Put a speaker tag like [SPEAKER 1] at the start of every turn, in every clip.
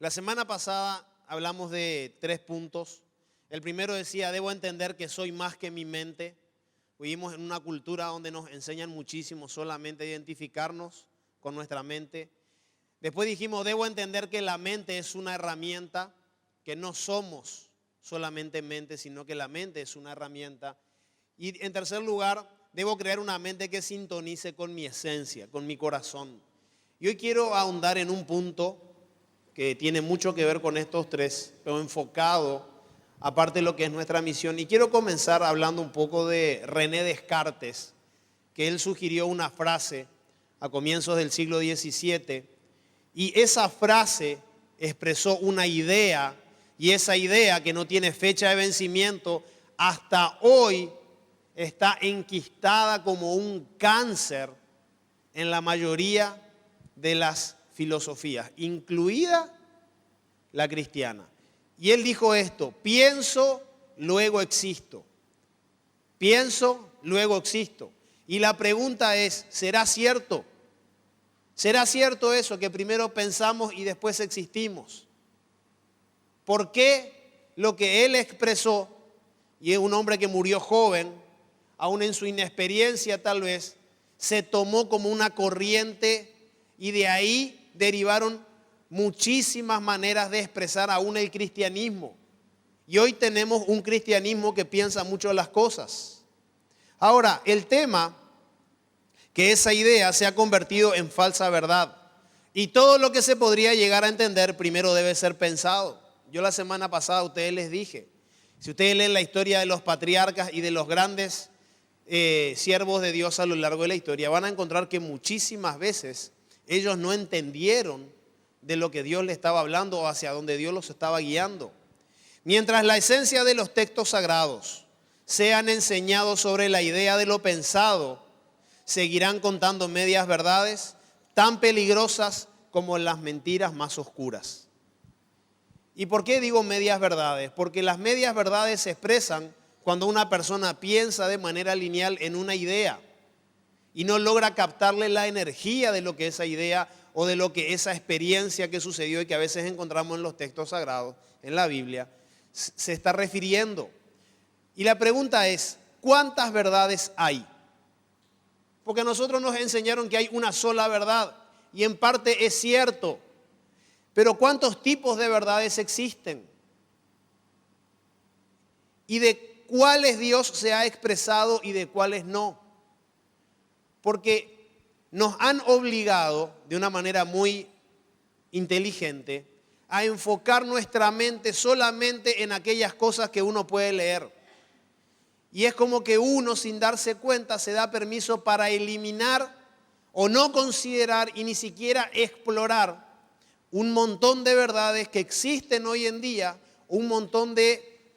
[SPEAKER 1] La semana pasada hablamos de 3 puntos. El primero decía, debo entender que soy más que mi mente. Vivimos en una cultura donde nos enseñan muchísimo solamente a identificarnos con nuestra mente. Después dijimos, debo entender que la mente es una herramienta, que no somos solamente mente, sino que la mente es una herramienta. Y en tercer lugar, debo crear una mente que sintonice con mi esencia, con mi corazón. Y hoy quiero ahondar en un punto que tiene mucho que ver con estos 3, pero enfocado aparte de lo que es nuestra misión. Y quiero comenzar hablando un poco de René Descartes, que él sugirió una frase a comienzos del siglo XVII, y esa frase expresó una idea, y esa idea que no tiene fecha de vencimiento, hasta hoy está enquistada como un cáncer en la mayoría de las filosofías, incluida la cristiana. Y él dijo esto: pienso, luego existo. Pienso, luego existo. Y la pregunta es, ¿será cierto? ¿Será cierto eso, que primero pensamos y después existimos? ¿Por qué lo que él expresó, y es un hombre que murió joven, aún en su inexperiencia tal vez, se tomó como una corriente y de ahí derivaron muchísimas maneras de expresar aún el cristianismo? Y hoy tenemos un cristianismo que piensa mucho en las cosas. Ahora, el tema, que esa idea se ha convertido en falsa verdad. Y todo lo que se podría llegar a entender primero debe ser pensado. Yo la semana pasada a ustedes les dije, si ustedes leen la historia de los patriarcas y de los grandes siervos de Dios a lo largo de la historia, van a encontrar que muchísimas veces ellos no entendieron de lo que Dios les estaba hablando o hacia donde Dios los estaba guiando. Mientras la esencia de los textos sagrados sean enseñados sobre la idea de lo pensado, seguirán contando medias verdades tan peligrosas como las mentiras más oscuras. ¿Y por qué digo medias verdades? Porque las medias verdades se expresan cuando una persona piensa de manera lineal en una idea y no logra captarle la energía de lo que esa idea o de lo que esa experiencia que sucedió y que a veces encontramos en los textos sagrados, en la Biblia, se está refiriendo. Y la pregunta es, ¿cuántas verdades hay? Porque a nosotros nos enseñaron que hay una sola verdad y en parte es cierto, pero ¿cuántos tipos de verdades existen? ¿Y de cuáles Dios se ha expresado y de cuáles no? Porque nos han obligado de una manera muy inteligente a enfocar nuestra mente solamente en aquellas cosas que uno puede leer. Y es como que uno, sin darse cuenta, se da permiso para eliminar o no considerar y ni siquiera explorar un montón de verdades que existen hoy en día, un montón de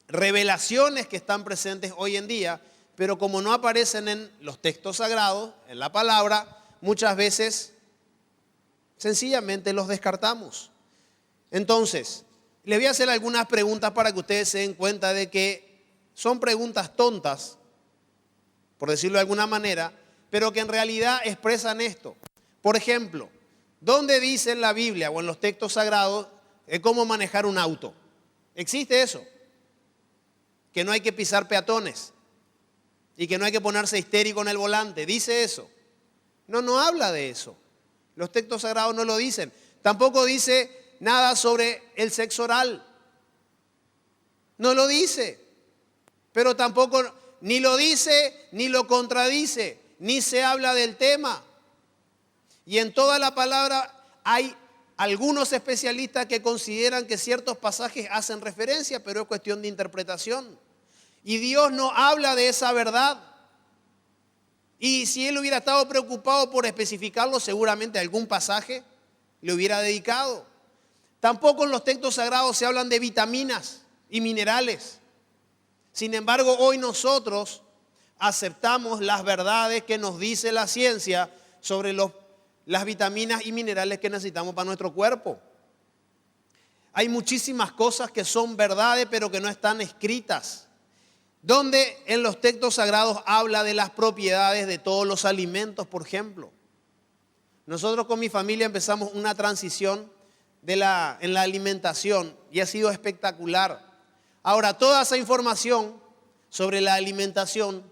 [SPEAKER 1] revelaciones que están presentes hoy en día, pero como no aparecen en los textos sagrados, en la palabra, muchas veces sencillamente los descartamos. Entonces, les voy a hacer algunas preguntas para que ustedes se den cuenta de que son preguntas tontas, por decirlo de alguna manera, pero que en realidad expresan esto. Por ejemplo, ¿dónde dice en la Biblia o en los textos sagrados cómo manejar un auto? ¿Existe eso? Que no hay que pisar peatones y que no hay que ponerse histérico en el volante. ¿Dice eso? No, no habla de eso. Los textos sagrados no lo dicen. Tampoco dice nada sobre el sexo oral. No lo dice. Pero tampoco ni lo dice, ni lo contradice, ni se habla del tema. Y en toda la palabra hay algunos especialistas que consideran que ciertos pasajes hacen referencia, pero es cuestión de interpretación. Y Dios no habla de esa verdad. Y si Él hubiera estado preocupado por especificarlo, seguramente algún pasaje le hubiera dedicado. Tampoco en los textos sagrados se hablan de vitaminas y minerales. Sin embargo, hoy nosotros aceptamos las verdades que nos dice la ciencia sobre las vitaminas y minerales que necesitamos para nuestro cuerpo. Hay muchísimas cosas que son verdades, pero que no están escritas. Donde en los textos sagrados habla de las propiedades de todos los alimentos, por ejemplo. Nosotros con mi familia empezamos una transición en la alimentación y ha sido espectacular. Ahora, toda esa información sobre la alimentación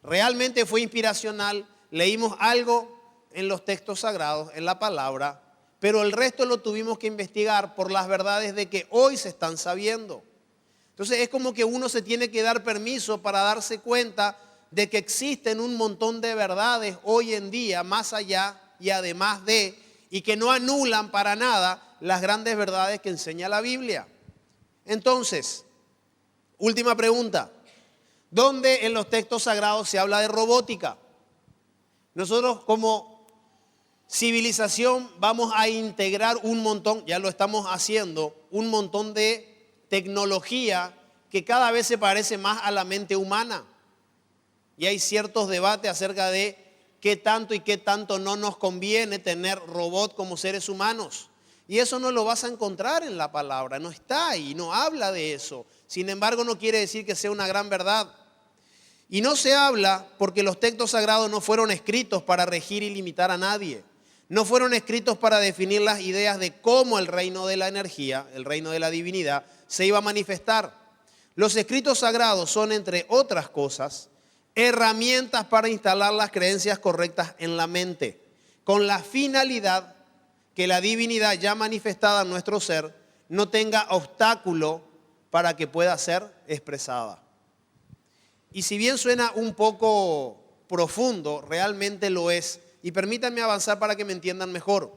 [SPEAKER 1] realmente fue inspiracional. Leímos algo en los textos sagrados, en la palabra, pero el resto lo tuvimos que investigar por las verdades de que hoy se están sabiendo. Entonces es como que uno se tiene que dar permiso para darse cuenta de que existen un montón de verdades hoy en día, más allá y además de, y que no anulan para nada las grandes verdades que enseña la Biblia. Entonces, última pregunta. ¿Dónde en los textos sagrados se habla de robótica? Nosotros como civilización vamos a integrar un montón, ya lo estamos haciendo, un montón de tecnología que cada vez se parece más a la mente humana. Y hay ciertos debates acerca de qué tanto y qué tanto no nos conviene tener robots como seres humanos. Y eso no lo vas a encontrar en la palabra, no está ahí, no habla de eso. Sin embargo, no quiere decir que sea una gran verdad. Y no se habla porque los textos sagrados no fueron escritos para regir y limitar a nadie. No fueron escritos para definir las ideas de cómo el reino de la energía, el reino de la divinidad, se iba a manifestar. Los escritos sagrados son, entre otras cosas, herramientas para instalar las creencias correctas en la mente, con la finalidad que la divinidad ya manifestada en nuestro ser no tenga obstáculo para que pueda ser expresada. Y si bien suena un poco profundo, realmente lo es. Y permítanme avanzar para que me entiendan mejor.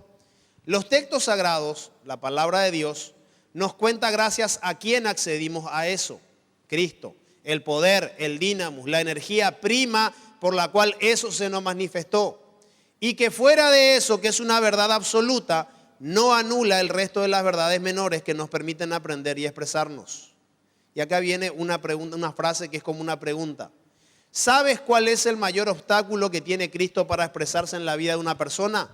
[SPEAKER 1] Los textos sagrados, la palabra de Dios, nos cuenta gracias a quién accedimos a eso. Cristo, el poder, el dínamo, la energía prima por la cual eso se nos manifestó. Y que fuera de eso, que es una verdad absoluta, no anula el resto de las verdades menores que nos permiten aprender y expresarnos. Y acá viene una pregunta, una frase que es como una pregunta. ¿Sabes cuál es el mayor obstáculo que tiene Cristo para expresarse en la vida de una persona?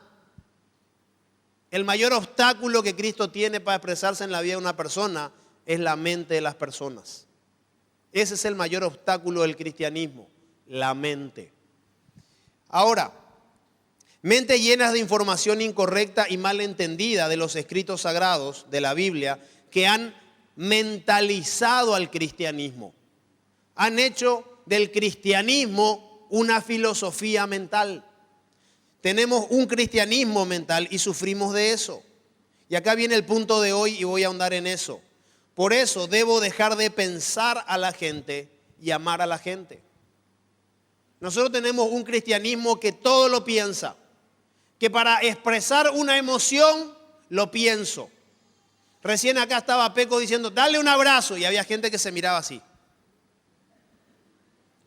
[SPEAKER 1] El mayor obstáculo que Cristo tiene para expresarse en la vida de una persona es la mente de las personas. Ese es el mayor obstáculo del cristianismo, la mente. Ahora, mentes llenas de información incorrecta y mal entendida de los escritos sagrados de la Biblia que han mentalizado al cristianismo. Han hecho del cristianismo una filosofía mental. Tenemos un cristianismo mental y sufrimos de eso. Y acá viene el punto de hoy y voy a ahondar en eso. Por eso debo dejar de pensar a la gente y amar a la gente. Nosotros tenemos un cristianismo que todo lo piensa, que para expresar una emoción lo pienso. Recién acá estaba Peco diciendo, dale un abrazo, y había gente que se miraba así.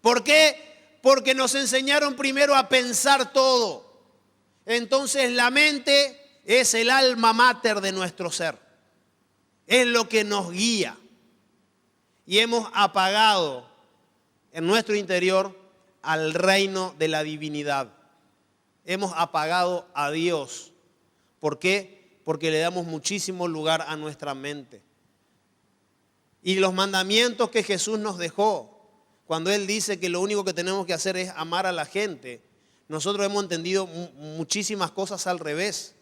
[SPEAKER 1] ¿Por qué? Porque nos enseñaron primero a pensar todo. Entonces la mente es el alma mater de nuestro ser. Es lo que nos guía. Y hemos apagado en nuestro interior al reino de la divinidad. Hemos apagado a Dios. ¿Por qué? Porque le damos muchísimo lugar a nuestra mente. Y los mandamientos que Jesús nos dejó, cuando Él dice que lo único que tenemos que hacer es amar a la gente, nosotros hemos entendido muchísimas cosas al revés.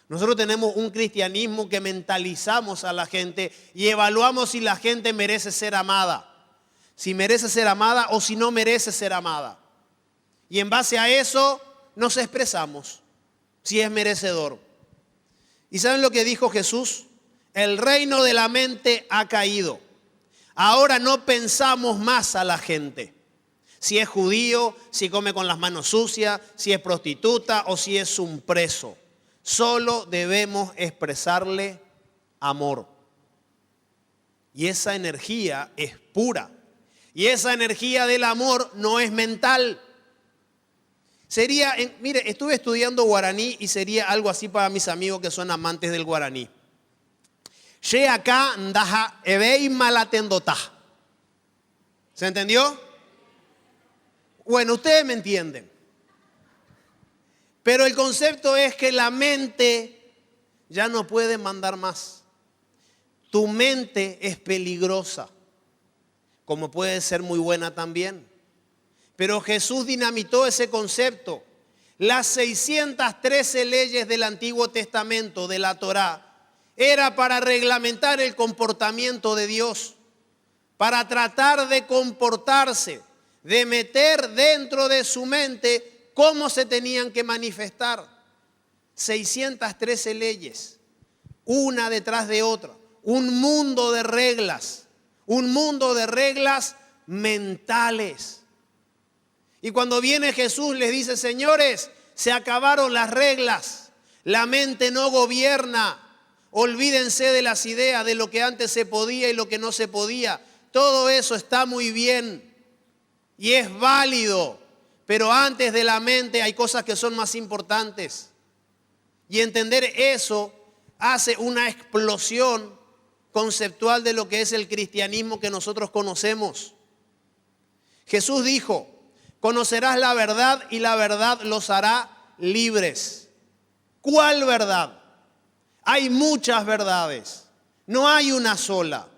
[SPEAKER 1] Nosotros tenemos un cristianismo que mentalizamos a la gente y evaluamos si la gente merece ser amada. Si merece ser amada o si no merece ser amada. Y en base a eso nos expresamos si es merecedor. ¿Y saben lo que dijo Jesús? El reino de la mente ha caído. Ahora no pensamos más a la gente. Si es judío, si come con las manos sucias, si es prostituta o si es un preso. Solo debemos expresarle amor. Y esa energía es pura. Y esa energía del amor no es mental. Mire, estuve estudiando guaraní y sería algo así para mis amigos que son amantes del guaraní. She acá ndaja ebei malatendotá. ¿Se entendió? Bueno, ustedes me entienden. Pero el concepto es que la mente ya no puede mandar más. Tu mente es peligrosa, como puede ser muy buena también. Pero Jesús dinamitó ese concepto. Las 613 leyes del Antiguo Testamento, de la Torá, era para reglamentar el comportamiento de Dios, para tratar de comportarse, de meter dentro de su mente cómo se tenían que manifestar. 613 leyes, una detrás de otra, un mundo de reglas mentales. Y cuando viene Jesús les dice: señores, se acabaron las reglas, la mente no gobierna, olvídense de las ideas, de lo que antes se podía y lo que no se podía. Todo eso está muy bien y es válido, pero antes de la mente hay cosas que son más importantes. Y entender eso hace una explosión conceptual de lo que es el cristianismo que nosotros conocemos. Jesús dijo: conocerás la verdad y la verdad los hará libres. ¿Cuál verdad? Hay muchas verdades, no hay una sola.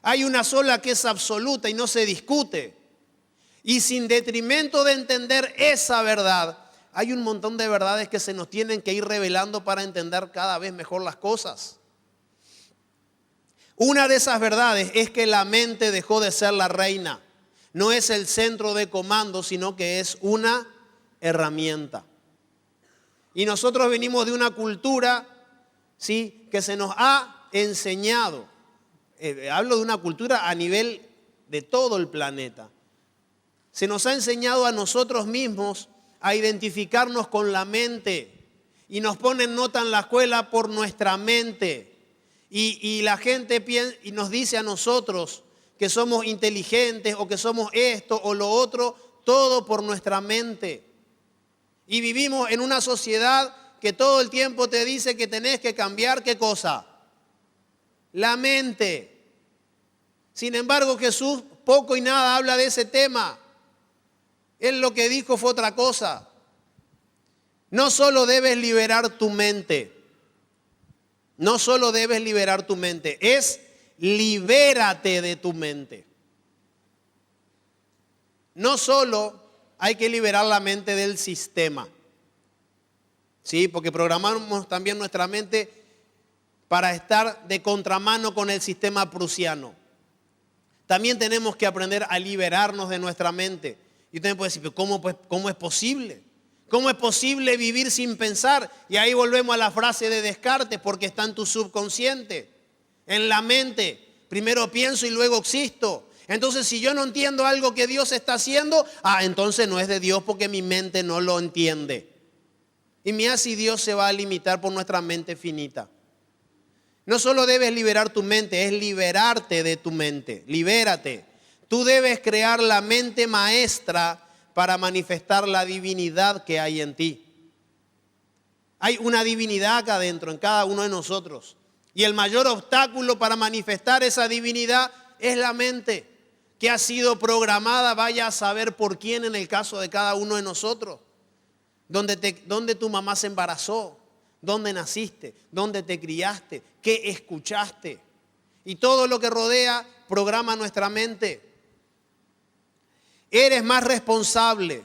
[SPEAKER 1] Hay una sola que es absoluta y no se discute. Y sin detrimento de entender esa verdad, hay un montón de verdades que se nos tienen que ir revelando para entender cada vez mejor las cosas. Una de esas verdades es que la mente dejó de ser la reina. No es el centro de comando, sino que es una herramienta. Y nosotros venimos de una cultura, ¿sí?, que se nos ha enseñado. Hablo de una cultura a nivel de todo el planeta. Se nos ha enseñado a nosotros mismos a identificarnos con la mente. Y nos ponen nota en la escuela por nuestra mente. Y la gente piensa y nos dice a nosotros que somos inteligentes o que somos esto o lo otro, todo por nuestra mente. Y vivimos en una sociedad que todo el tiempo te dice que tenés que cambiar, ¿qué cosa? La mente. Sin embargo, Jesús poco y nada habla de ese tema. Él lo que dijo fue otra cosa. No solo debes liberar tu mente, no solo debes liberar tu mente, es libérate de tu mente. No solo hay que liberar la mente del sistema, ¿sí? Porque programamos también nuestra mente para estar de contramano con el sistema prusiano. También tenemos que aprender a liberarnos de nuestra mente. Y usted me puede decir: ¿pero cómo es posible? ¿Cómo es posible vivir sin pensar? Y ahí volvemos a la frase de Descartes: porque está en tu subconsciente, en la mente. Primero pienso y luego existo. Entonces, si yo no entiendo algo que Dios está haciendo, entonces no es de Dios porque mi mente no lo entiende. Y mira si Dios se va a limitar por nuestra mente finita. No solo debes liberar tu mente, es liberarte de tu mente. Libérate. Tú debes crear la mente maestra para manifestar la divinidad que hay en ti. Hay una divinidad acá adentro, en cada uno de nosotros. Y el mayor obstáculo para manifestar esa divinidad es la mente, que ha sido programada, vaya a saber por quién en el caso de cada uno de nosotros. ¿Dónde tu mamá se embarazó? ¿Dónde naciste? ¿Dónde te criaste? ¿Qué escuchaste? Y todo lo que rodea programa nuestra mente. Eres más responsable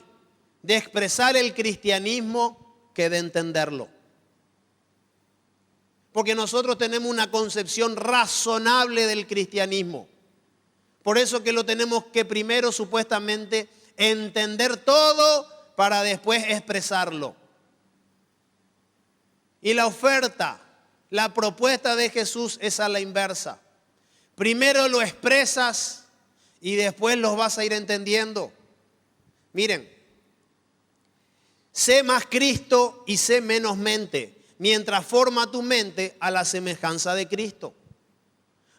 [SPEAKER 1] de expresar el cristianismo que de entenderlo. Porque nosotros tenemos una concepción razonable del cristianismo. Por eso que lo tenemos que primero supuestamente entender todo para después expresarlo. Y la oferta, la propuesta de Jesús es a la inversa. Primero lo expresas y después los vas a ir entendiendo. Miren, sé más Cristo y sé menos mente, mientras forma tu mente a la semejanza de Cristo.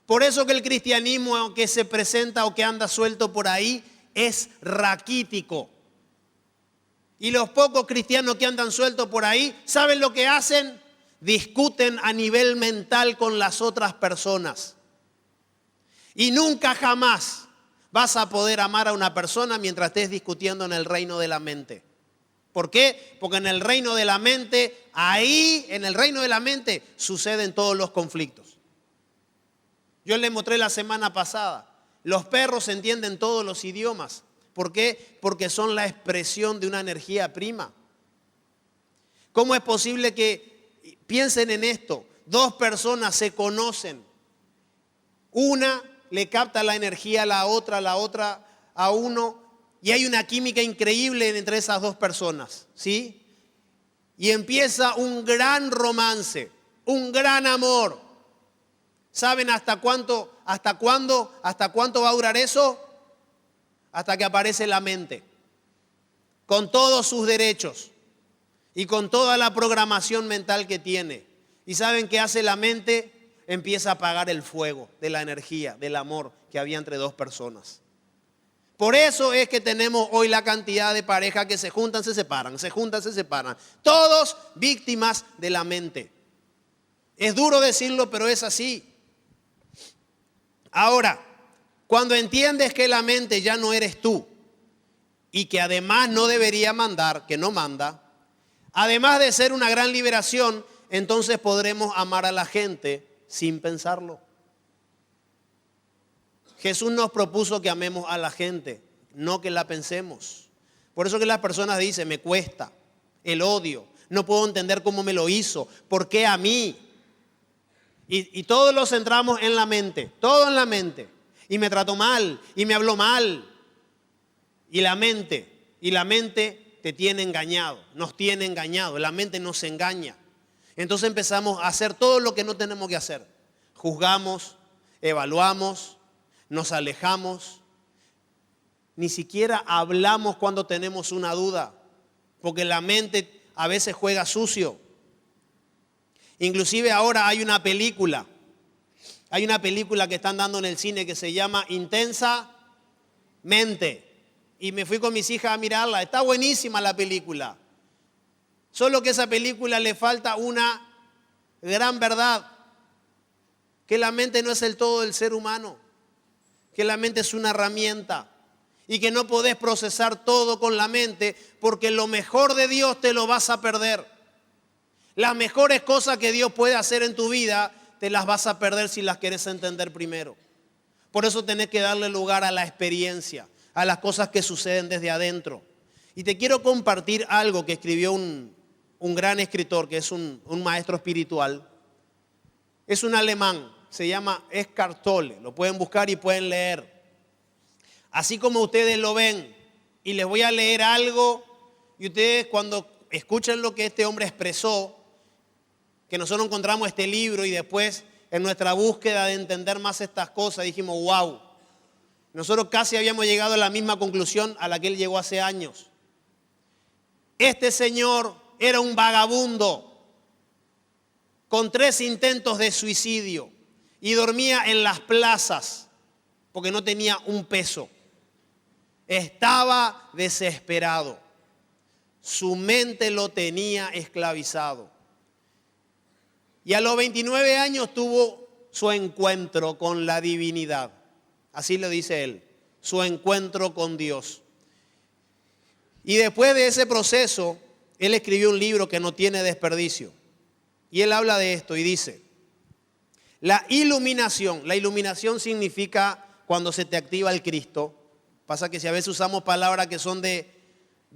[SPEAKER 1] Por eso que el cristianismo que se presenta o que anda suelto por ahí es raquítico. Y los pocos cristianos que andan sueltos por ahí, ¿saben lo que hacen? Discuten a nivel mental con las otras personas. Y nunca jamás vas a poder amar a una persona mientras estés discutiendo en el reino de la mente. ¿Por qué? Porque en el reino de la mente, en el reino de la mente, suceden todos los conflictos. Yo les mostré la semana pasada, los perros entienden todos los idiomas. ¿Por qué? Porque son la expresión de una energía prima. ¿Cómo es posible que piensen en esto? dos personas se conocen, una le capta la energía a la otra a uno, y hay una química increíble entre esas dos personas, ¿sí? Y empieza un gran romance, un gran amor. ¿Saben hasta cuándo va a durar eso? Hasta que aparece la mente, con todos sus derechos y con toda la programación mental que tiene. ¿Y saben qué hace la mente? Empieza a apagar el fuego de la energía, del amor que había entre dos personas. Por eso es que tenemos hoy la cantidad de parejas que se juntan, se separan, se juntan, se separan. Todos víctimas de la mente. Es duro decirlo, pero es así. Ahora, cuando entiendes que la mente ya no eres tú y que además no debería mandar, que no manda, además de ser una gran liberación, entonces podremos amar a la gente sin pensarlo. Jesús nos propuso que amemos a la gente, no que la pensemos. Por eso que las personas dicen, me cuesta el odio, no puedo entender cómo me lo hizo, ¿por qué a mí? Y todos lo centramos en la mente, todo en la mente. Y me trató mal, y me habló mal. Y la mente te tiene engañado, nos tiene engañado, la mente nos engaña. Entonces empezamos a hacer todo lo que no tenemos que hacer. Juzgamos, evaluamos, nos alejamos. Ni siquiera hablamos cuando tenemos una duda, porque la mente a veces juega sucio. Inclusive ahora hay una película que están dando en el cine que se llama Intensamente. Y me fui con mis hijas a mirarla. Está buenísima la película. Solo que a esa película le falta una gran verdad. Que la mente no es el todo del ser humano. Que la mente es una herramienta. Y que no podés procesar todo con la mente porque lo mejor de Dios te lo vas a perder. Las mejores cosas que Dios puede hacer en tu vida te las vas a perder si las quieres entender primero. Por eso tenés que darle lugar a la experiencia, a las cosas que suceden desde adentro. Y te quiero compartir algo que escribió un gran escritor, que es un maestro espiritual. Es un alemán, se llama Eckhart Tolle. Lo pueden buscar y pueden leer. Así como ustedes lo ven, y les voy a leer algo, y ustedes cuando escuchen lo que este hombre expresó, que nosotros encontramos este libro y después en nuestra búsqueda de entender más estas cosas dijimos, wow, nosotros casi habíamos llegado a la misma conclusión a la que él llegó hace años. Este señor era un vagabundo con 3 intentos de suicidio y dormía en las plazas porque no tenía un peso. Estaba desesperado. Su mente lo tenía esclavizado. Y a los 29 años tuvo su encuentro con la divinidad. Así lo dice él, su encuentro con Dios. Y después de ese proceso, él escribió un libro que no tiene desperdicio. Y él habla de esto y dice, la iluminación significa cuando se te activa el Cristo. Pasa que si a veces usamos palabras que son de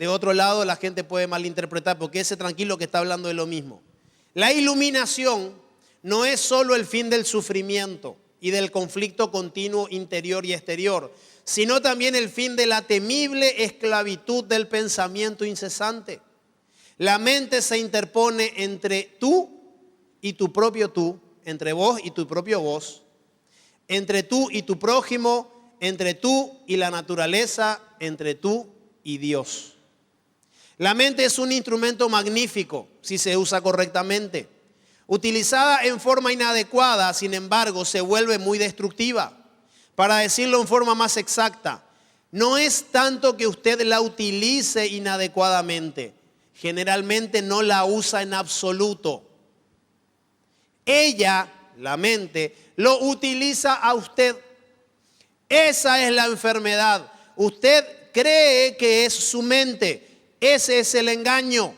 [SPEAKER 1] otro lado, la gente puede malinterpretar, porque ese tranquilo que está hablando de lo mismo. La iluminación no es solo el fin del sufrimiento y del conflicto continuo interior y exterior, sino también el fin de la temible esclavitud del pensamiento incesante. La mente se interpone entre tú y tu propio tú, entre vos y tu propio vos, entre tú y tu prójimo, entre tú y la naturaleza, entre tú y Dios. La mente es un instrumento magnífico si se usa correctamente. Utilizada en forma inadecuada, sin embargo, se vuelve muy destructiva. Para decirlo en forma más exacta, no es tanto que usted la utilice inadecuadamente. Generalmente no la usa en absoluto. Ella, la mente, lo utiliza a usted. Esa es la enfermedad. Usted cree que es su mente. Ese es el engaño.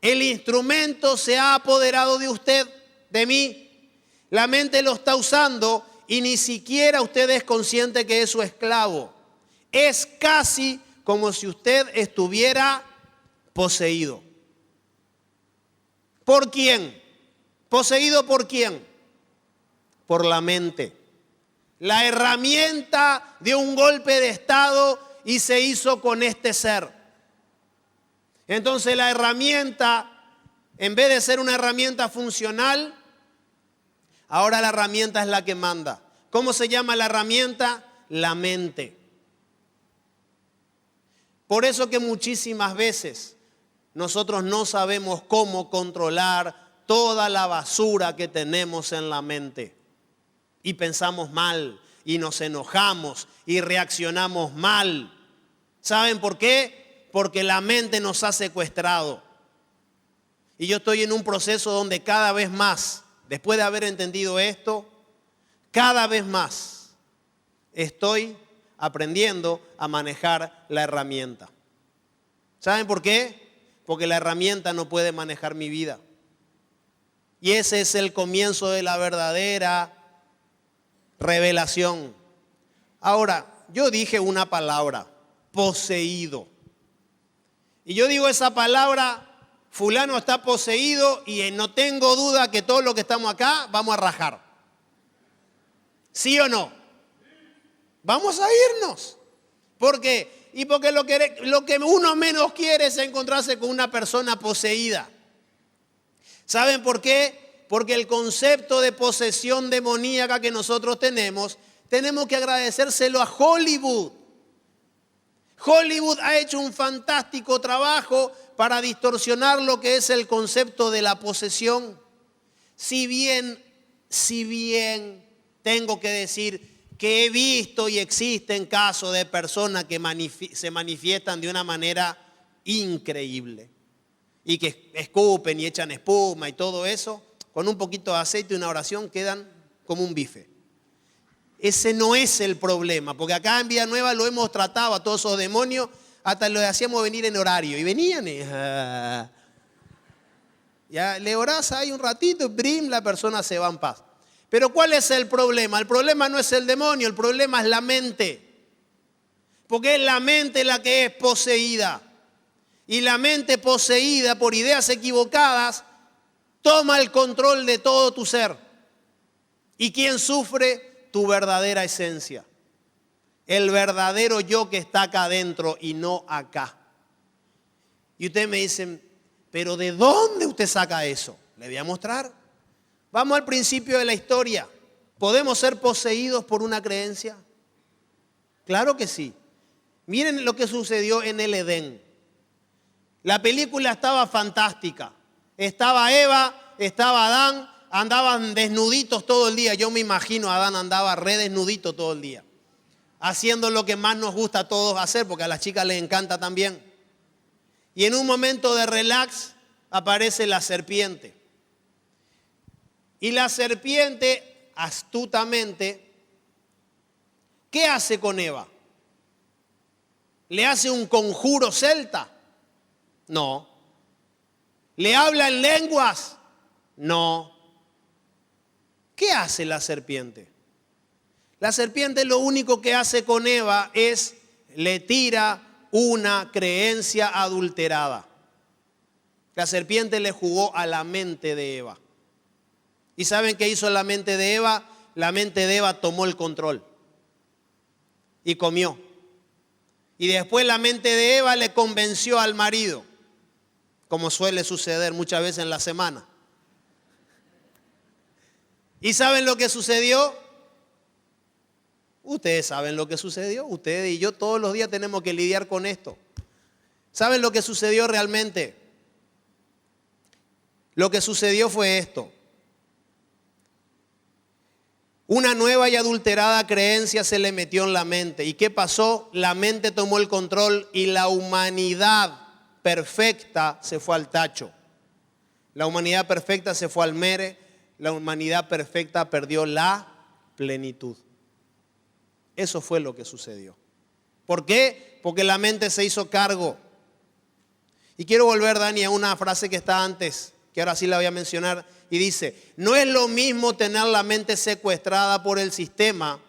[SPEAKER 1] El instrumento se ha apoderado de usted, de mí. La mente lo está usando y ni siquiera usted es consciente que es su esclavo. Es casi como si usted estuviera poseído. ¿Por quién? ¿Poseído por quién? Por la mente. La herramienta de un golpe de estado y se hizo con este ser. Entonces la herramienta, en vez de ser una herramienta funcional, ahora la herramienta es la que manda. ¿Cómo se llama la herramienta? La mente. Por eso que muchísimas veces nosotros no sabemos cómo controlar toda la basura que tenemos en la mente. Y pensamos mal, y nos enojamos, y reaccionamos mal. ¿Saben por qué? Porque la mente nos ha secuestrado. Y yo estoy en un proceso donde cada vez más, después de haber entendido esto, cada vez más estoy aprendiendo a manejar la herramienta. ¿Saben por qué? Porque la herramienta no puede manejar mi vida. Y ese es el comienzo de la verdadera revelación. Ahora, yo dije una palabra, poseído. Y yo digo esa palabra, fulano está poseído y no tengo duda que todos los que estamos acá vamos a rajar. ¿Sí o no? Vamos a irnos. ¿Por qué? Y porque lo que uno menos quiere es encontrarse con una persona poseída. ¿Saben por qué? Porque el concepto de posesión demoníaca que nosotros tenemos que agradecérselo a Hollywood. Hollywood ha hecho un fantástico trabajo para distorsionar lo que es el concepto de la posesión. Si bien tengo que decir que he visto y existen casos de personas que se manifiestan de una manera increíble y que escupen y echan espuma y todo eso, con un poquito de aceite y una oración quedan como un bife. Ese no es el problema, porque acá en Villanueva lo hemos tratado a todos esos demonios, hasta los hacíamos venir en horario y venían y ya le orás ahí un ratito, brim, la persona se va en paz. Pero ¿cuál es el problema? El problema no es el demonio, el problema es la mente. Porque es la mente la que es poseída. Y la mente poseída por ideas equivocadas toma el control de todo tu ser. ¿Y quién sufre? Tu verdadera esencia. El verdadero yo que está acá adentro y no acá. Y ustedes me dicen, ¿pero de dónde usted saca eso? Le voy a mostrar. Vamos al principio de la historia. ¿Podemos ser poseídos por una creencia? Claro que sí. Miren lo que sucedió en el Edén. La película estaba fantástica. Estaba Eva, estaba Adán, andaban desnuditos todo el día. Yo me imagino Adán andaba re desnudito todo el día. Haciendo lo que más nos gusta a todos hacer, porque a las chicas les encanta también. Y en un momento de relax aparece la serpiente. Y la serpiente, astutamente, ¿qué hace con Eva? ¿Le hace un conjuro celta? No. ¿Le habla en lenguas? No. ¿Qué hace la serpiente? La serpiente lo único que hace con Eva es le tira una creencia adulterada. La serpiente le jugó a la mente de Eva. ¿Y saben qué hizo la mente de Eva? La mente de Eva tomó el control y comió. Y después la mente de Eva le convenció al marido, como suele suceder muchas veces en la semana. ¿Y saben lo que sucedió? Ustedes saben lo que sucedió. Ustedes y yo todos los días tenemos que lidiar con esto. ¿Saben lo que sucedió realmente? Lo que sucedió fue esto. Una nueva y adulterada creencia se le metió en la mente. ¿Y qué pasó? La mente tomó el control y la humanidad perfecta se fue al tacho. La humanidad perfecta se fue al mere. La humanidad perfecta perdió la plenitud. Eso fue lo que sucedió. ¿Por qué? Porque la mente se hizo cargo. Y quiero volver, Dani, a una frase que está antes, que ahora sí la voy a mencionar. Y dice, no es lo mismo tener la mente secuestrada por el sistema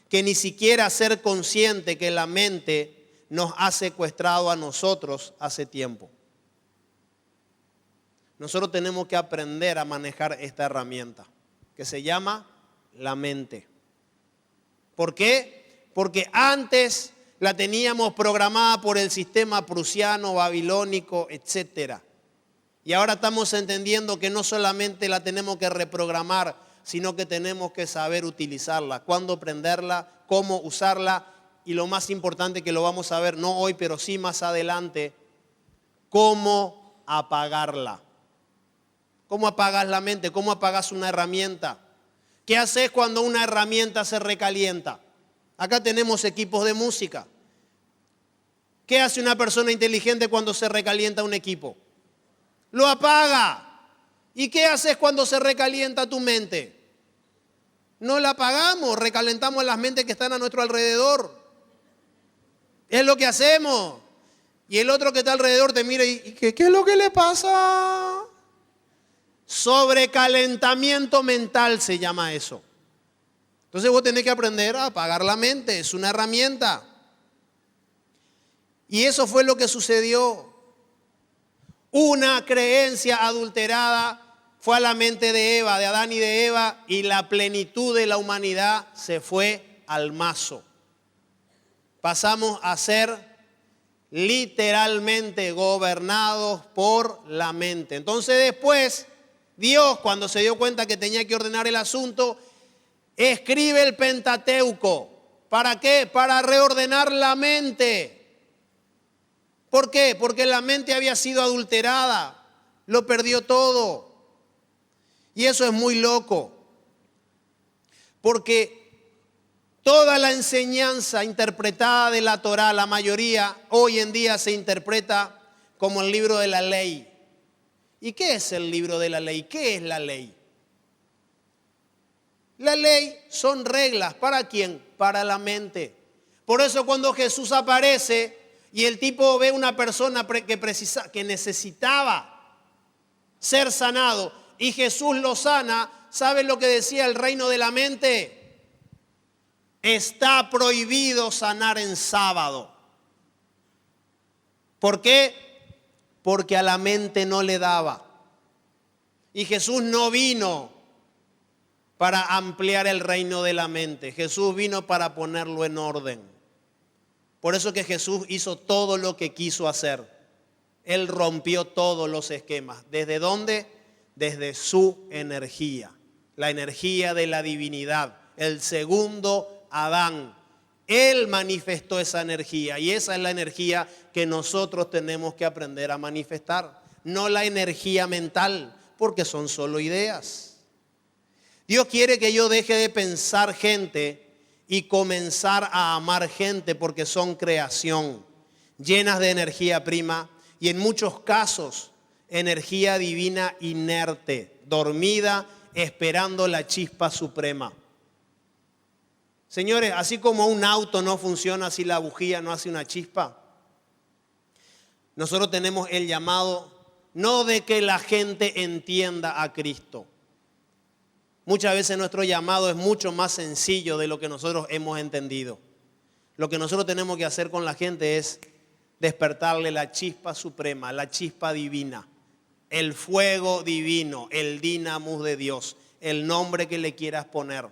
[SPEAKER 1] que ni siquiera ser consciente que la mente nos ha secuestrado a nosotros hace tiempo. nosotros tenemos que aprender a manejar esta herramienta que se llama la mente. ¿Por qué? Porque antes la teníamos programada por el sistema prusiano, babilónico, etc. Y ahora estamos entendiendo que no solamente la tenemos que reprogramar, sino que tenemos que saber utilizarla, cuándo prenderla, cómo usarla y lo más importante que lo vamos a ver, no hoy, pero sí más adelante, cómo apagarla. ¿Cómo apagas la mente? ¿Cómo apagas una herramienta? ¿Qué haces cuando una herramienta se recalienta? Acá tenemos equipos de música. ¿Qué hace una persona inteligente cuando se recalienta un equipo? Lo apaga. ¿Y qué haces cuando se recalienta tu mente? No la apagamos, recalentamos las mentes que están a nuestro alrededor. Es lo que hacemos. Y el otro que está alrededor te mira y ¿qué es lo que le pasa? Sobrecalentamiento mental se llama eso. Entonces vos tenés que aprender a apagar la mente, es una herramienta. Y eso fue lo que sucedió. Una creencia adulterada fue a la mente de Eva, de Adán y de Eva, y la plenitud de la humanidad se fue al mazo. Pasamos a ser literalmente gobernados por la mente. Entonces después, Dios, cuando se dio cuenta que tenía que ordenar el asunto, escribe el Pentateuco. ¿Para qué? Para reordenar la mente. ¿Por qué? Porque la mente había sido adulterada, lo perdió todo. Y eso es muy loco, porque toda la enseñanza interpretada de la Torá, la mayoría hoy en día se interpreta como el libro de la ley. ¿Y qué es el libro de la ley? ¿Qué es la ley? La ley son reglas. ¿Para quién? Para la mente. Por eso cuando Jesús aparece y el tipo ve una persona que necesitaba ser sanado y Jesús lo sana, ¿sabe lo que decía el reino de la mente? Está prohibido sanar en sábado. ¿Por qué? Porque a la mente no le daba. Y Jesús no vino para ampliar el reino de la mente. Jesús vino para ponerlo en orden. Por eso que Jesús hizo todo lo que quiso hacer. Él rompió todos los esquemas. ¿Desde dónde? Desde su energía. La energía de la divinidad. El segundo Adán. Él manifestó esa energía y esa es la energía que nosotros tenemos que aprender a manifestar. No la energía mental, porque son solo ideas. Dios quiere que yo deje de pensar gente y comenzar a amar gente porque son creación, llenas de energía prima y en muchos casos energía divina inerte, dormida, esperando la chispa suprema. Señores, así como un auto no funciona si la bujía no hace una chispa, nosotros tenemos el llamado no de que la gente entienda a Cristo. Muchas veces nuestro llamado es mucho más sencillo de lo que nosotros hemos entendido. Lo que nosotros tenemos que hacer con la gente es despertarle la chispa suprema, la chispa divina, el fuego divino, el dinamus de Dios, el nombre que le quieras poner.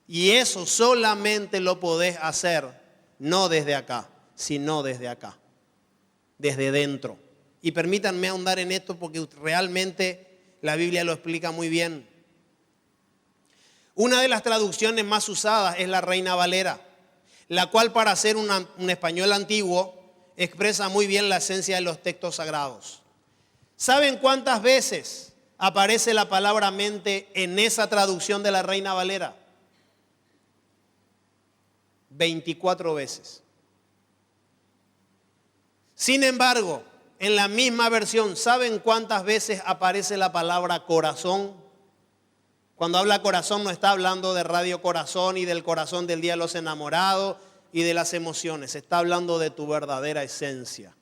[SPEAKER 1] Y eso solamente lo podés hacer no desde acá, sino desde acá, desde dentro. Y permítanme ahondar en esto porque realmente la Biblia lo explica muy bien. Una de las traducciones más usadas es la Reina Valera, la cual para hacer un español antiguo expresa muy bien la esencia de los textos sagrados. ¿Saben cuántas veces aparece la palabra mente en esa traducción de la Reina Valera? 24 veces. Sin embargo, en la misma versión, ¿saben cuántas veces aparece la palabra corazón? Cuando habla corazón no está hablando de Radio Corazón y del corazón del Día de los Enamorados y de las emociones. Está hablando de tu verdadera esencia.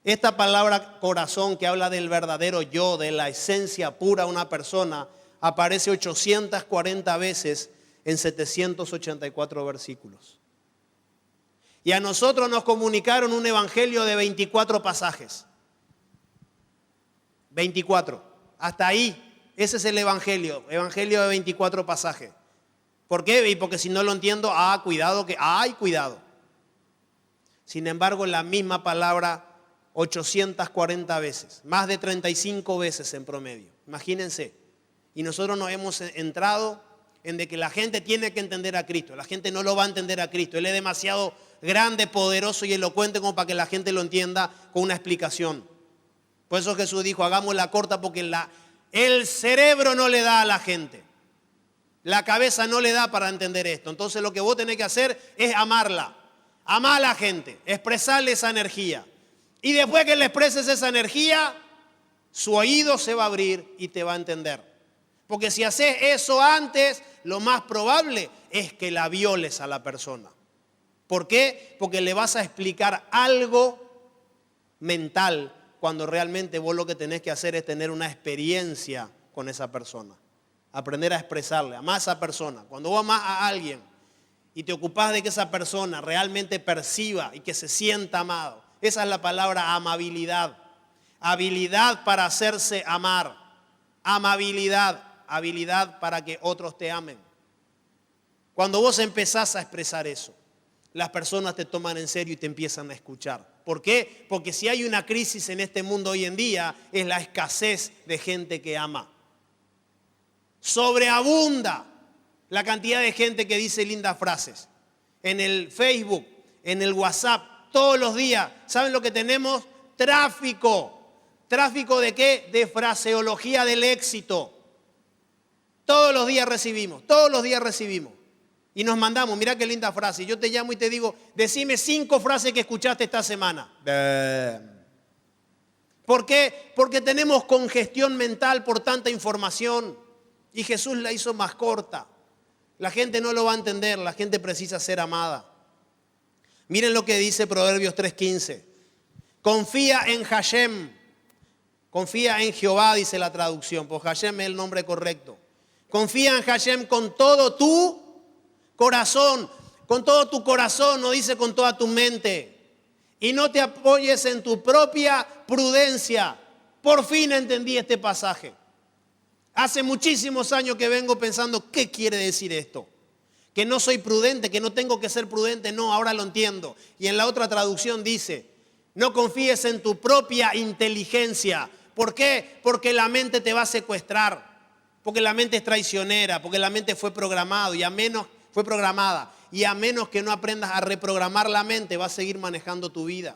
[SPEAKER 1] Esta palabra corazón que habla del verdadero yo, de la esencia pura de una persona, aparece 840 veces en 784 versículos. Y a nosotros nos comunicaron un evangelio de 24 pasajes. 24. Hasta ahí, ese es el evangelio de 24 pasajes. ¿Por qué? Y porque si no lo entiendo, cuidado, cuidado. Sin embargo, la misma palabra 840 veces, más de 35 veces en promedio. Imagínense. Y nosotros nos hemos entrado en de que la gente tiene que entender a Cristo. La gente no lo va a entender a Cristo. Él es demasiado grande, poderoso y elocuente como para que la gente lo entienda con una explicación. Por eso Jesús dijo, hagámosla corta porque el cerebro no le da a la gente. La cabeza no le da para entender esto. Entonces lo que vos tenés que hacer es amarla. Amar a la gente, expresarle esa energía. Y después que le expreses esa energía, su oído se va a abrir y te va a entender. Porque si haces eso antes, lo más probable es que la violes a la persona. ¿Por qué? Porque le vas a explicar algo mental cuando realmente vos lo que tenés que hacer es tener una experiencia con esa persona. Aprender a expresarle, amar a esa persona. Cuando vos amás a alguien y te ocupás de que esa persona realmente perciba y que se sienta amado, esa es la palabra amabilidad. Habilidad para hacerse amar. Amabilidad. Habilidad para que otros te amen. Cuando vos empezás a expresar eso, las personas te toman en serio y te empiezan a escuchar. ¿Por qué? Porque si hay una crisis en este mundo hoy en día, es la escasez de gente que ama. Sobreabunda la cantidad de gente que dice lindas frases. En el Facebook, en el WhatsApp, todos los días. ¿Saben lo que tenemos? Tráfico. ¿Tráfico de qué? De fraseología del éxito. Todos los días recibimos. Y nos mandamos, mira qué linda frase. Yo te llamo y te digo, decime 5 frases que escuchaste esta semana. ¿Por qué? Porque tenemos congestión mental por tanta información. Y Jesús la hizo más corta. La gente no lo va a entender, la gente precisa ser amada. Miren lo que dice Proverbios 3:15. Confía en Hashem. Confía en Jehová, dice la traducción. Pues Hashem es el nombre correcto. Confía en Hashem con todo tu corazón. Con todo tu corazón, no dice con toda tu mente. Y no te apoyes en tu propia prudencia. Por fin entendí este pasaje. Hace muchísimos años que vengo pensando, ¿qué quiere decir esto? Que no soy prudente, que no tengo que ser prudente. No, ahora lo entiendo. Y en la otra traducción dice, no confíes en tu propia inteligencia. ¿Por qué? Porque la mente te va a secuestrar. Porque la mente es traicionera. Porque la mente fue programada. Y a menos que no aprendas a reprogramar la mente, vas a seguir manejando tu vida.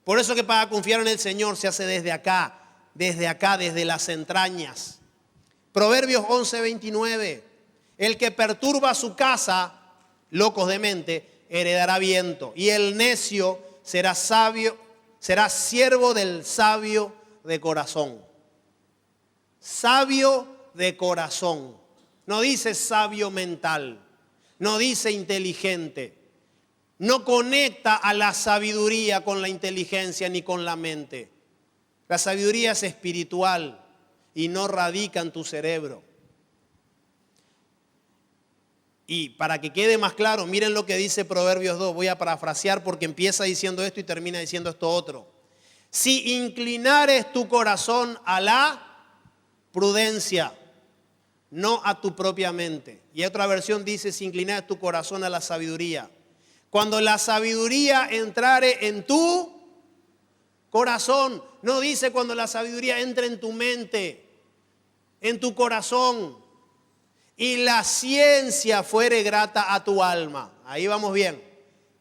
[SPEAKER 1] Por eso que para confiar en el Señor se hace desde acá, desde las entrañas. Proverbios 11:29. El que perturba su casa, locos de mente, heredará viento. Y el necio será sabio, será siervo del sabio de corazón. Sabio de corazón. No dice sabio mental. No dice inteligente. No conecta a la sabiduría con la inteligencia ni con la mente. La sabiduría es espiritual y no radica en tu cerebro. Y para que quede más claro, miren lo que dice Proverbios 2. Voy a parafrasear porque empieza diciendo esto y termina diciendo esto otro. Si inclinares tu corazón a la prudencia, no a tu propia mente. Y otra versión dice, si inclinares tu corazón a la sabiduría. Cuando la sabiduría entrare en tu corazón, no dice cuando la sabiduría entre en tu mente, en tu corazón. Y la ciencia fuere grata a tu alma. Ahí vamos bien.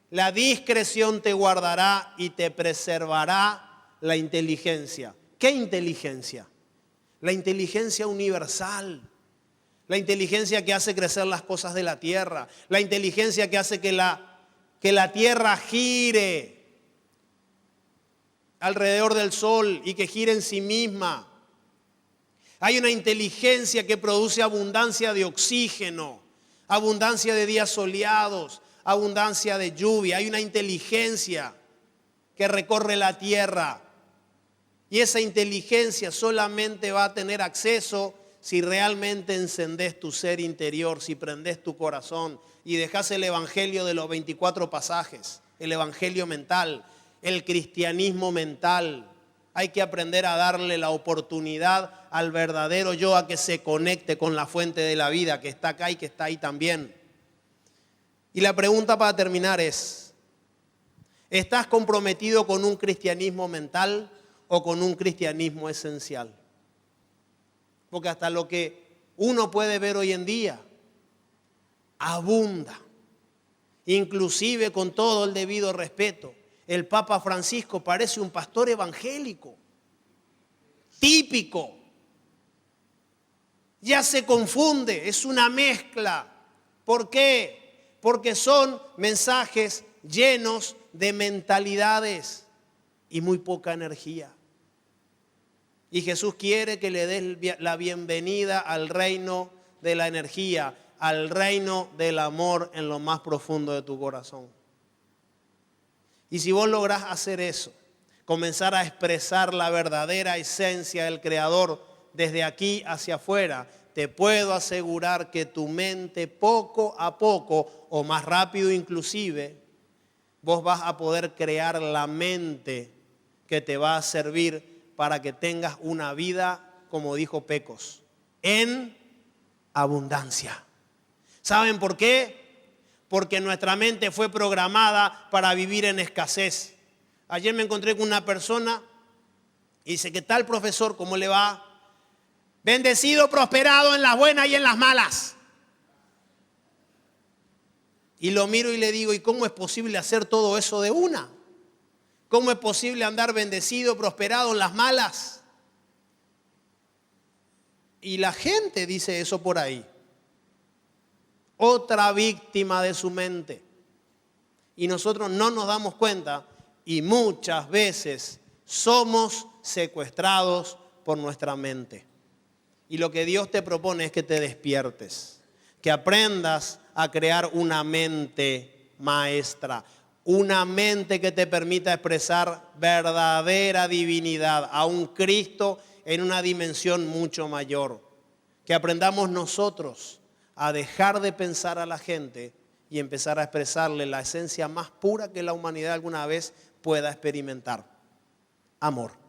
[SPEAKER 1] La discreción te guardará y te preservará la inteligencia. ¿Qué inteligencia? La inteligencia universal. La inteligencia que hace crecer las cosas de la tierra. La inteligencia que hace que la tierra gire alrededor del sol y que gire en sí misma. Hay una inteligencia que produce abundancia de oxígeno, abundancia de días soleados, abundancia de lluvia. Hay una inteligencia que recorre la tierra. Y esa inteligencia solamente va a tener acceso si realmente encendés tu ser interior, si prendés tu corazón y dejás el evangelio de los 24 pasajes, el evangelio mental, el cristianismo mental. Hay que aprender a darle la oportunidad al verdadero yo a que se conecte con la fuente de la vida que está acá y que está ahí también. Y la pregunta para terminar es, ¿estás comprometido con un cristianismo mental o con un cristianismo esencial? Porque hasta lo que uno puede ver hoy en día abunda. Inclusive con todo el debido respeto, el Papa Francisco parece un pastor evangélico, típico. Ya se confunde, es una mezcla. ¿Por qué? Porque son mensajes llenos de mentalidades y muy poca energía. Y Jesús quiere que le des la bienvenida al reino de la energía, al reino del amor en lo más profundo de tu corazón. Y si vos lográs hacer eso, comenzar a expresar la verdadera esencia del Creador desde aquí hacia afuera, te puedo asegurar que tu mente poco a poco, o más rápido inclusive, vos vas a poder crear la mente que te va a servir para que tengas una vida, como dijo Pecos, en abundancia. ¿Saben por qué? Porque nuestra mente fue programada para vivir en escasez. Ayer me encontré con una persona y dice, ¿qué tal, profesor? ¿Cómo le va? Bendecido, prosperado en las buenas y en las malas. Y lo miro y le digo, ¿y cómo es posible hacer todo eso de una? ¿Cómo es posible andar bendecido, prosperado en las malas? Y la gente dice eso por ahí. Otra víctima de su mente. Y nosotros no nos damos cuenta y muchas veces somos secuestrados por nuestra mente. Y lo que Dios te propone es que te despiertes, que aprendas a crear una mente maestra, una mente que te permita expresar verdadera divinidad a un Cristo en una dimensión mucho mayor. Que aprendamos nosotros a dejar de pensar a la gente y empezar a expresarle la esencia más pura que la humanidad alguna vez pueda experimentar. Amor.